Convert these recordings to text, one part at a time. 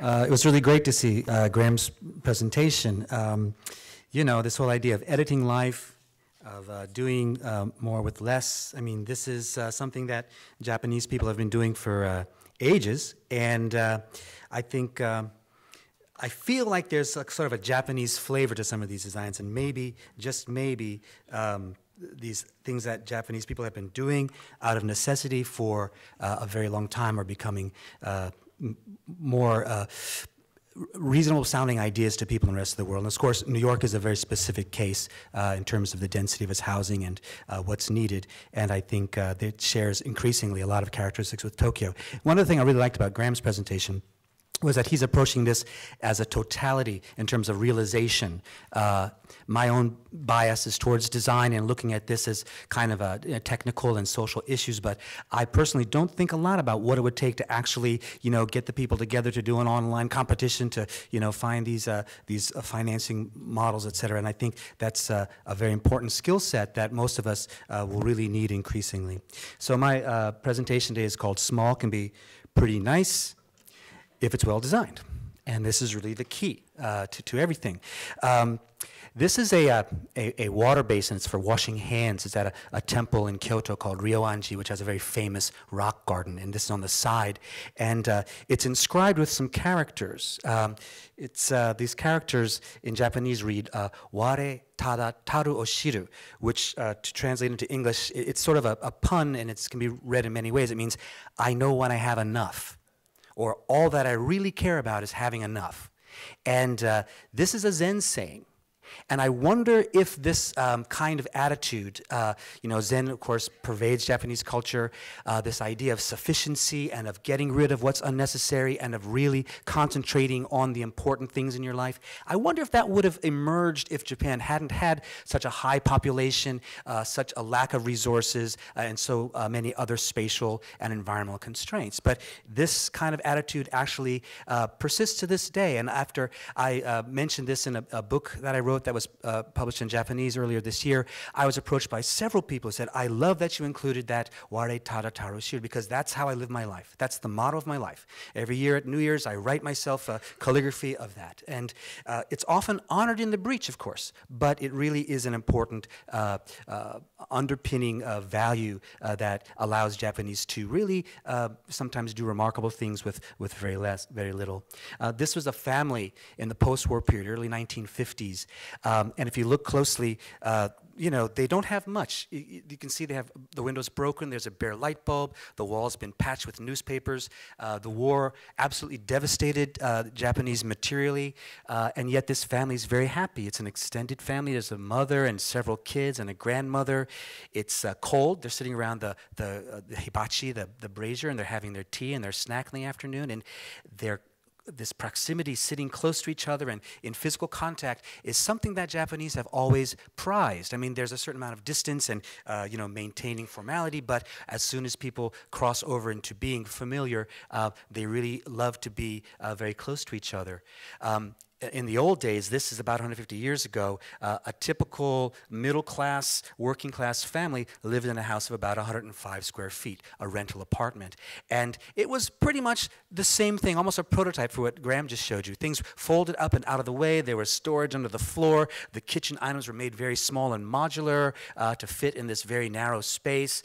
It was really great to see Graham's presentation. You know, this whole idea of editing life, of doing more with less. I mean, this is something that Japanese people have been doing for ages, and I think I feel like there's a, sort of a Japanese flavor to some of these designs, and maybe, just maybe, these things that Japanese people have been doing out of necessity for a very long time are becoming more reasonable sounding ideas to people in the rest of the world. And of course, New York is a very specific case in terms of the density of its housing and what's needed. And I think it shares increasingly a lot of characteristics with Tokyo. One other thing I really liked about Graham's presentation was that he's approaching this as a totality in terms of realization. My own bias is towards design and looking at this as kind of a technical and social issues, but I personally don't think a lot about what it would take to actually, you know, get the people together to do an online competition to, you know, find these financing models, et cetera. And I think that's a very important skill set that most of us will really need increasingly. So my presentation today is called Small Can Be Pretty Nice if it's well designed. And this is really the key to everything. This is a water basin. It's for washing hands. It's at a temple in Kyoto called Ryoanji, which has a very famous rock garden, and this is on the side. And it's inscribed with some characters. These characters in Japanese read ware tada taru oshiru, which to translate into English, it's sort of a pun, and it can be read in many ways. It means, I know when I have enough, or all that I really care about is having enough. And this is a Zen saying. And I wonder if this kind of attitude, you know, Zen, of course, pervades Japanese culture, this idea of sufficiency and of getting rid of what's unnecessary and of really concentrating on the important things in your life. I wonder if that would have emerged if Japan hadn't had such a high population, such a lack of resources, and so many other spatial and environmental constraints. But this kind of attitude actually persists to this day. And after I mentioned this in a book that I wrote that was published in Japanese earlier this year, I was approached by several people who said, I love that you included that ware tada taru shiru, because that's how I live my life. That's the motto of my life. Every year at New Year's, I write myself a calligraphy of that. And it's often honored in the breach, of course, but it really is an important underpinning value that allows Japanese to really sometimes do remarkable things with very little. This was a family in the post-war period, early 1950s. And if you look closely, you know, they don't have much. You can see they have the windows broken. There's a bare light bulb. The wall's been patched with newspapers. The war absolutely devastated Japanese materially, and yet this family is very happy. It's an extended family. There's a mother and several kids and a grandmother. It's cold. They're sitting around the hibachi, the brazier, and they're having their tea and their snack in the afternoon, and this proximity, sitting close to each other and in physical contact, is something that Japanese have always prized. I mean, there's a certain amount of distance and, you know, maintaining formality, but as soon as people cross over into being familiar, they really love to be very close to each other. In the old days, this is about 150 years ago, a typical middle-class, working-class family lived in a house of about 105 square feet, a rental apartment. And it was pretty much the same thing, almost a prototype for what Graham just showed you. Things folded up and out of the way. There was storage under the floor. The kitchen items were made very small and modular to fit in this very narrow space.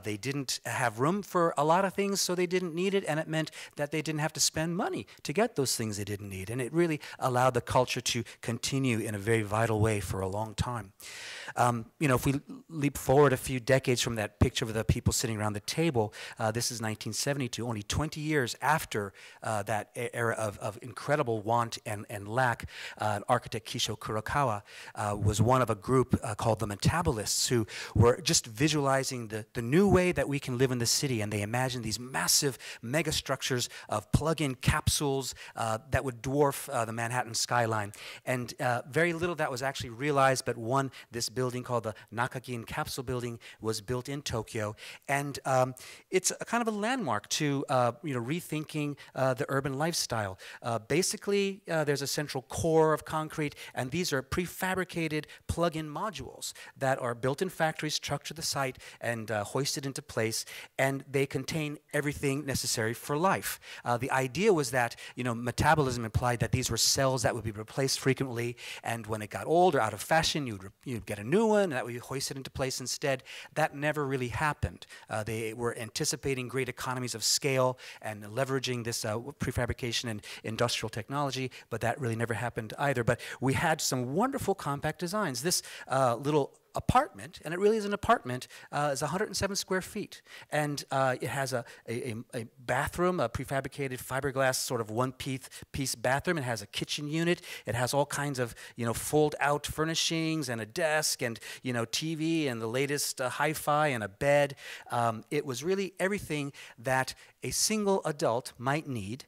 They didn't have room for a lot of things, so they didn't need it, and it meant that they didn't have to spend money to get those things they didn't need. And it really allowed the culture to continue in a very vital way for a long time. You know, if we leap forward a few decades from that picture of the people sitting around the table, this is 1972, only 20 years after that era of incredible want and lack. Architect Kisho Kurokawa was one of a group called the Metabolists, who were just visualizing the new way that we can live in the city, and they imagined these massive megastructures of plug-in capsules that would dwarf the Manhattan Manhattan skyline. And very little that was actually realized, but one, this building called the Nakagin Capsule Building was built in Tokyo. And it's a kind of a landmark to rethinking the urban lifestyle. Basically, there's a central core of concrete, and these are prefabricated plug-in modules that are built in factories, trucked to the site, and hoisted into place, and they contain everything necessary for life. The idea was that, metabolism implied that these were cells that would be replaced frequently, and when it got old or out of fashion, you'd get a new one, and that would be hoisted into place instead. That never really happened. They were anticipating great economies of scale and leveraging this prefabrication and industrial technology, but that really never happened either. But we had some wonderful compact designs. This little apartment, and it really is an apartment, is 107 square feet. And it has a bathroom, a prefabricated fiberglass sort of one-piece bathroom. It has a kitchen unit. It has all kinds of, fold-out furnishings and a desk and, TV and the latest hi-fi and a bed. It was really everything that a single adult might need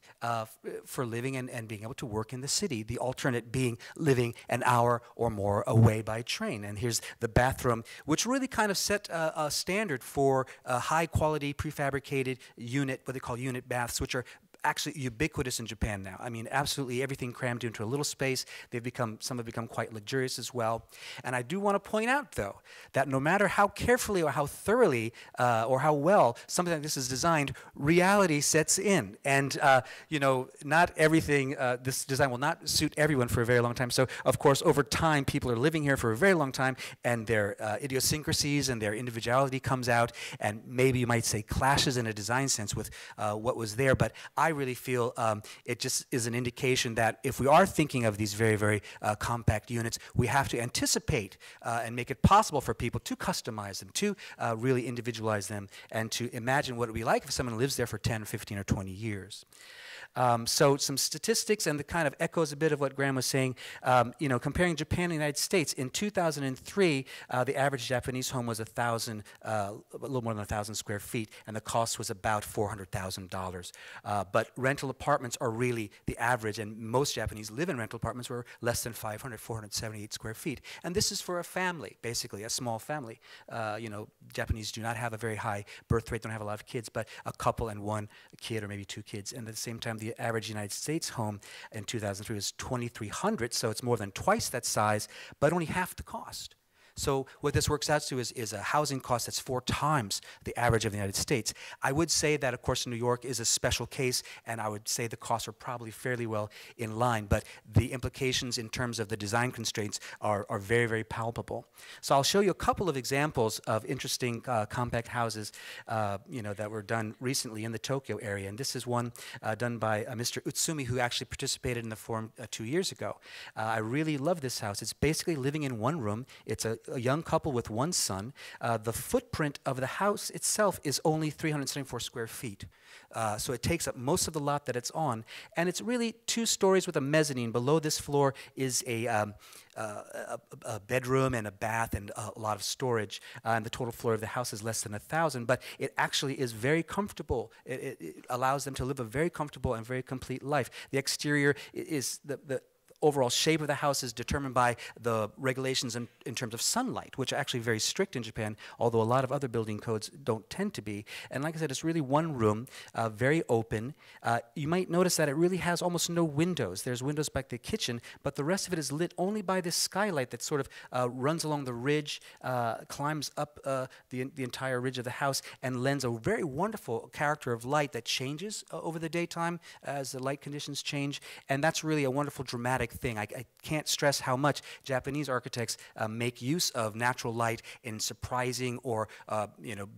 for living and being able to work in the city. The alternate being living an hour or more away by train. And here's the bathroom, which really kind of set a standard for a high-quality prefabricated unit, what they call unit baths, which are actually ubiquitous in Japan now. I mean, absolutely everything crammed into a little space. Some have become quite luxurious as well. And I do want to point out, though, that no matter how carefully or how thoroughly or how well something like this is designed, reality sets in. And, not everything, this design will not suit everyone for a very long time. So, of course, over time, people are living here for a very long time, and their idiosyncrasies and their individuality comes out, and maybe you might say clashes in a design sense with what was there. But I really feel it just is an indication that if we are thinking of these very, very compact units, we have to anticipate and make it possible for people to customize them, to really individualize them, and to imagine what it would be like if someone lives there for 10, 15, or 20 years. So some statistics, and the kind of echoes a bit of what Graham was saying, comparing Japan and the United States. In 2003, the average Japanese home was a little more than 1,000 square feet, and the cost was about $400,000. But rental apartments are really the average, and most Japanese live in rental apartments were less than 478 square feet. And this is for a family, basically, a small family. Japanese do not have a very high birth rate, don't have a lot of kids, but a couple and one kid or maybe two kids. And at the same time, the average United States home in 2003 was 2,300, so it's more than twice that size, but only half the cost. So what this works out to is a housing cost that's 4 times the average of the United States. I would say that, of course, New York is a special case, and I would say the costs are probably fairly well in line, but the implications in terms of the design constraints are very, very palpable. So I'll show you a couple of examples of interesting compact houses, that were done recently in the Tokyo area, and this is one done by Mr. Utsumi, who actually participated in the forum 2 years ago. I really love this house. It's basically living in one room. It's a young couple with one son. The footprint of the house itself is only 374 square feet. So it takes up most of the lot that it's on. And it's really 2 stories with a mezzanine. Below this floor is a bedroom and a bath and a lot of storage. And the total floor of the house is less than 1,000. But it actually is very comfortable. It allows them to live a very comfortable and very complete life. The exterior is the overall shape of the house is determined by the regulations in terms of sunlight, which are actually very strict in Japan, although a lot of other building codes don't tend to be. And like I said, it's really one room, very open. You might notice that it really has almost no windows. There's windows back to the kitchen, but the rest of it is lit only by this skylight that sort of runs along the ridge, climbs up the entire ridge of the house, and lends a very wonderful character of light that changes over the daytime as the light conditions change. And that's really a wonderful dramatic thing. I can't stress how much Japanese architects make use of natural light in surprising or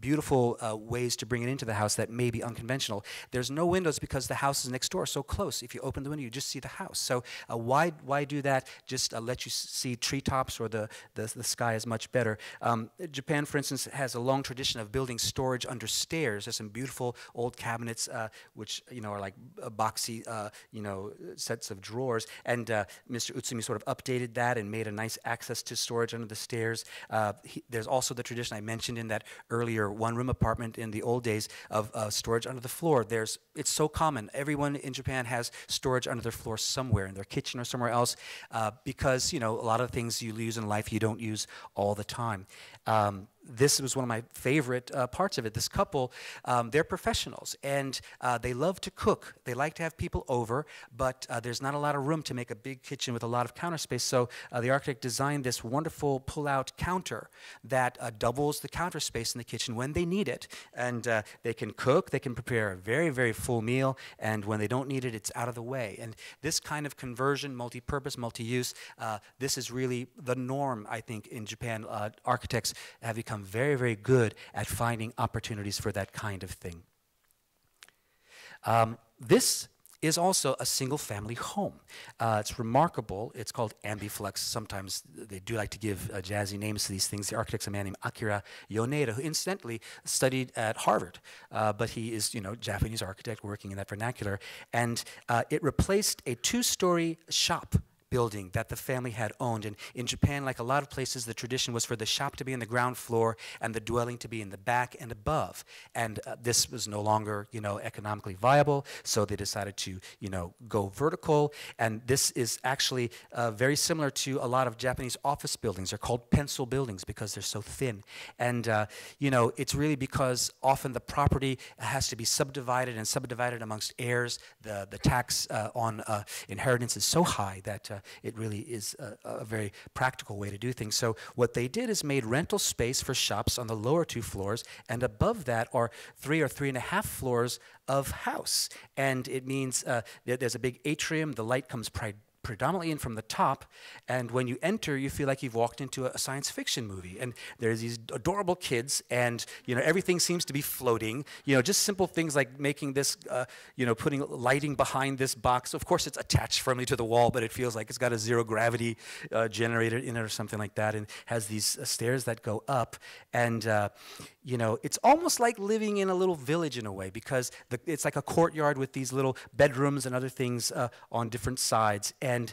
beautiful ways to bring it into the house that may be unconventional. There's no windows because the house is next door, so close. If you open the window, you just see the house. So why do that? Just let you see treetops, or the sky is much better. Japan, for instance, has a long tradition of building storage under stairs. There's some beautiful old cabinets which are like boxy sets of drawers, and Mr. Utsumi sort of updated that and made a nice access to storage under the stairs. There's also the tradition I mentioned in that earlier one-room apartment in the old days of storage under the floor. It's so common. Everyone in Japan has storage under their floor somewhere, in their kitchen or somewhere else, because, you know, a lot of things you use in life you don't use all the time. This was one of my favorite parts of it. This couple, they're professionals, and they love to cook. They like to have people over, but there's not a lot of room to make a big kitchen with a lot of counter space. So the architect designed this wonderful pull-out counter that doubles the counter space in the kitchen when they need it. And they can cook, they can prepare a very, very full meal, and when they don't need it, it's out of the way. And this kind of conversion, multi-purpose, multi-use, this is really the norm, I think, in Japan. Architects have become very, very good at finding opportunities for that kind of thing. This is also a single-family home. It's remarkable. It's called ambiflux. Sometimes they do like to give jazzy names to these things. The architect's a man named Akira Yoneda, who incidentally studied at Harvard, but he is, you know, Japanese architect working in that vernacular. And it replaced a two-story shop building that the family had owned. And in Japan, like a lot of places, the tradition was for the shop to be on the ground floor and the dwelling to be in the back and above. And this was no longer, you know, economically viable, so they decided to, you know, go vertical. And this is actually very similar to a lot of Japanese office buildings. They're called pencil buildings because they're so thin. And, you know, it's really because often the property has to be subdivided and subdivided amongst heirs. The tax on inheritance is so high that it really is a very practical way to do things. So what they did is made rental space for shops on the lower two floors, and above that are 3 or 3.5 floors of house. And it means that there's a big atrium, the light comes predominantly in from the top, and when you enter, you feel like you've walked into a science fiction movie. And there's these adorable kids, and you know, everything seems to be floating. You know, just simple things like making this, you know, putting lighting behind this box. Of course, it's attached firmly to the wall, but it feels like it's got a zero gravity generator in it or something like that, and has these stairs that go up. And you know, it's almost like living in a little village in a way, because it's like a courtyard with these little bedrooms and other things on different sides. And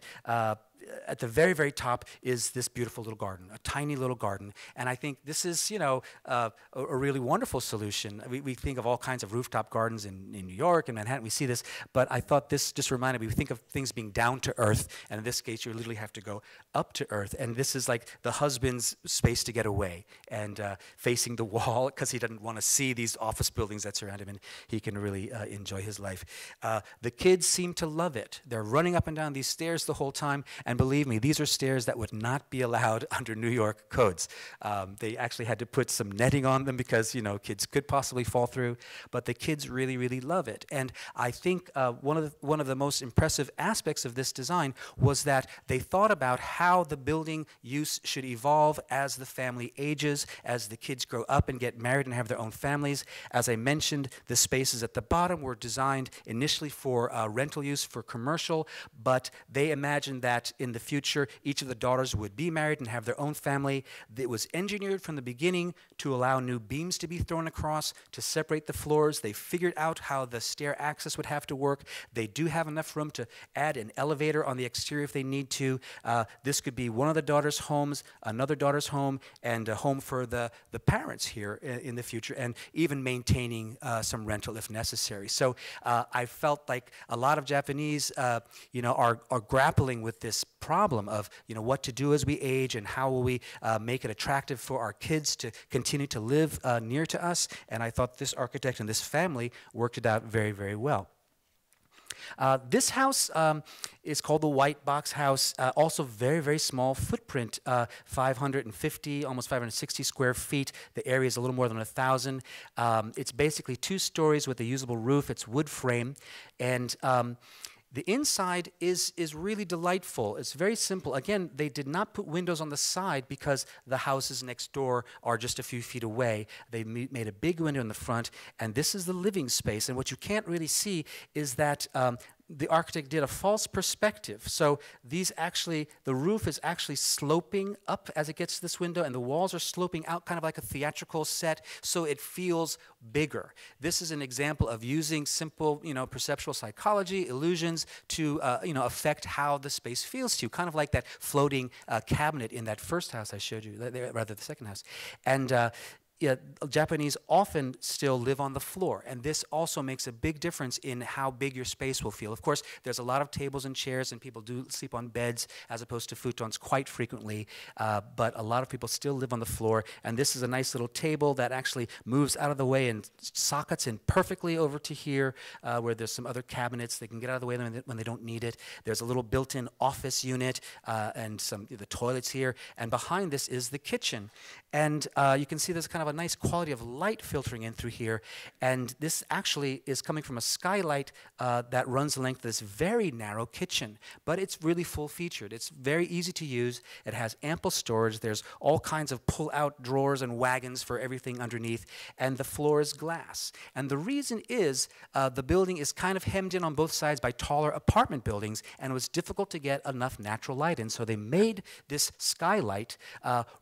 at the very, very top is this beautiful little garden, a tiny little garden. And I think this is, you know, a really wonderful solution. We think of all kinds of rooftop gardens in New York and Manhattan. We see this, but I thought this just reminded me, we think of things being down to earth, and in this case, you literally have to go up to earth. And this is like the husband's space to get away and facing the wall, because he doesn't want to see these office buildings that surround him, and he can really enjoy his life. The kids seem to love it. They're running up and down these stairs the whole time, and believe me, these are stairs that would not be allowed under New York codes. They actually had to put some netting on them because, you know, kids could possibly fall through, but the kids really, really love it. And I think one of the most impressive aspects of this design was that they thought about how the building use should evolve as the family ages, as the kids grow up and get married and have their own families. As I mentioned, the spaces at the bottom were designed initially for rental use, for commercial, but they imagined that in the future, each of the daughters would be married and have their own family. It was engineered from the beginning to allow new beams to be thrown across to separate the floors. They figured out how the stair access would have to work. They do have enough room to add an elevator on the exterior if they need to. This could be one of the daughters' homes, another daughter's home, and a home for the parents here in the future, and even maintaining some rental if necessary. So I felt like a lot of Japanese, you know, are grappling with this problem of, you know, what to do as we age and how will we make it attractive for our kids to continue to live near to us. And I thought this architect and this family worked it out very, very well. This house is called the White Box House, also very, very small footprint, 550, almost 560 square feet. The area is a little more than 1,000. It's basically 2 stories with a usable roof. It's wood frame, and the inside is really delightful. It's very simple. Again, they did not put windows on the side because the houses next door are just a few feet away. They made a big window in the front, and this is the living space. And what you can't really see is that the architect did a false perspective. So these actually, the roof is actually sloping up as it gets to this window, and the walls are sloping out kind of like a theatrical set, so it feels bigger. This is an example of using simple, perceptual psychology, illusions, to, affect how the space feels to you, kind of like that floating cabinet in that first house I showed you, rather the second house. And yeah, Japanese often still live on the floor, and this also makes a big difference in how big your space will feel. Of course, there's a lot of tables and chairs, and people do sleep on beds as opposed to futons quite frequently, but a lot of people still live on the floor, and this is a nice little table that actually moves out of the way and sockets in perfectly over to here, where there's some other cabinets. They can get out of the way when they don't need it. There's a little built-in office unit and the toilets here, and behind this is the kitchen. And you can see there's kind of a nice quality of light filtering in through here, and this actually is coming from a skylight that runs the length of this very narrow kitchen, but it's really full-featured. It's very easy to use. It has ample storage. There's all kinds of pull-out drawers and wagons for everything underneath, and the floor is glass. And the reason is the building is kind of hemmed in on both sides by taller apartment buildings, and it was difficult to get enough natural light in, so they made this skylight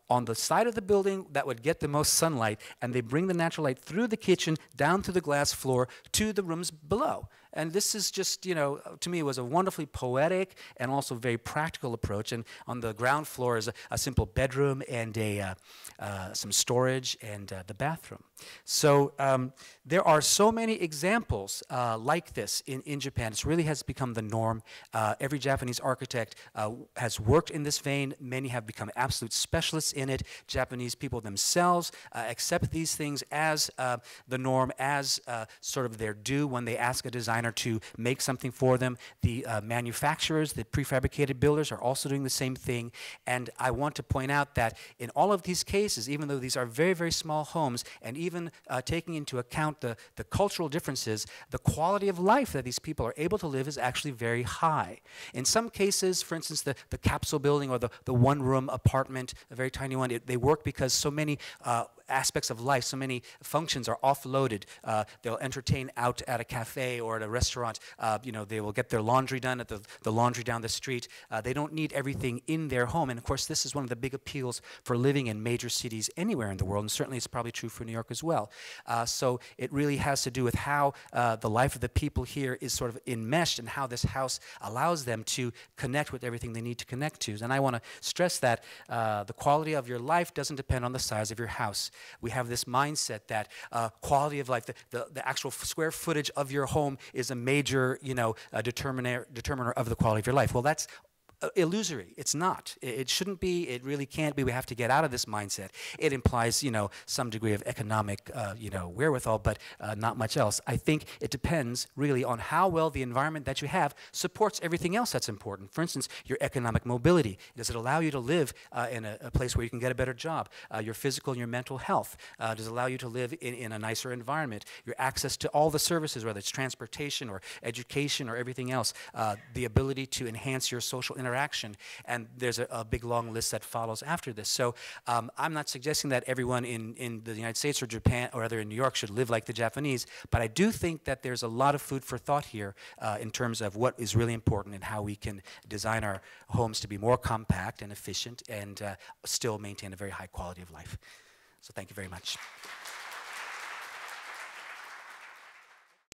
on the side of the building that would get the most sunlight, and they bring the natural light through the kitchen, down through the glass floor, to the rooms below. And this is just, to me, it was a wonderfully poetic and also very practical approach. And on the ground floor is a simple bedroom and some storage and the bathroom. So there are so many examples like this in Japan. It really has become the norm. Every Japanese architect has worked in this vein. Many have become absolute specialists in it. Japanese people themselves accept these things as the norm, as sort of their due when they ask a designer to make something for them. The manufacturers, the prefabricated builders are also doing the same thing. And I want to point out that in all of these cases, even though these are very, very small homes, and even taking into account the cultural differences, the quality of life that these people are able to live is actually very high. In some cases, for instance, the capsule building or the one-room apartment, a very tiny one, they work because so many aspects of life, so many functions are offloaded. They'll entertain out at a cafe or at a restaurant. They will get their laundry done at the laundry down the street. They don't need everything in their home. And of course, this is one of the big appeals for living in major cities anywhere in the world, and certainly it's probably true for New York as well. So it really has to do with how the life of the people here is sort of enmeshed, and how this house allows them to connect with everything they need to connect to. And I want to stress that the quality of your life doesn't depend on the size of your house. We have this mindset that quality of life, the actual square footage of your home is a major, determiner of the quality of your life. Well, that's illusory. It's not. It shouldn't be. It really can't be. We have to get out of this mindset. It implies, some degree of economic, wherewithal, but not much else. I think it depends really on how well the environment that you have supports everything else that's important. For instance, your economic mobility. Does it allow you to live in a place where you can get a better job? Your physical and your mental health. Does it allow you to live in a nicer environment? Your access to all the services, whether it's transportation or education or everything else. The ability to enhance your social interaction, and there's a big long list that follows after this. So I'm not suggesting that everyone in the United States or Japan or rather in New York should live like the Japanese, but I do think that there's a lot of food for thought here in terms of what is really important and how we can design our homes to be more compact and efficient and still maintain a very high quality of life. So thank you very much.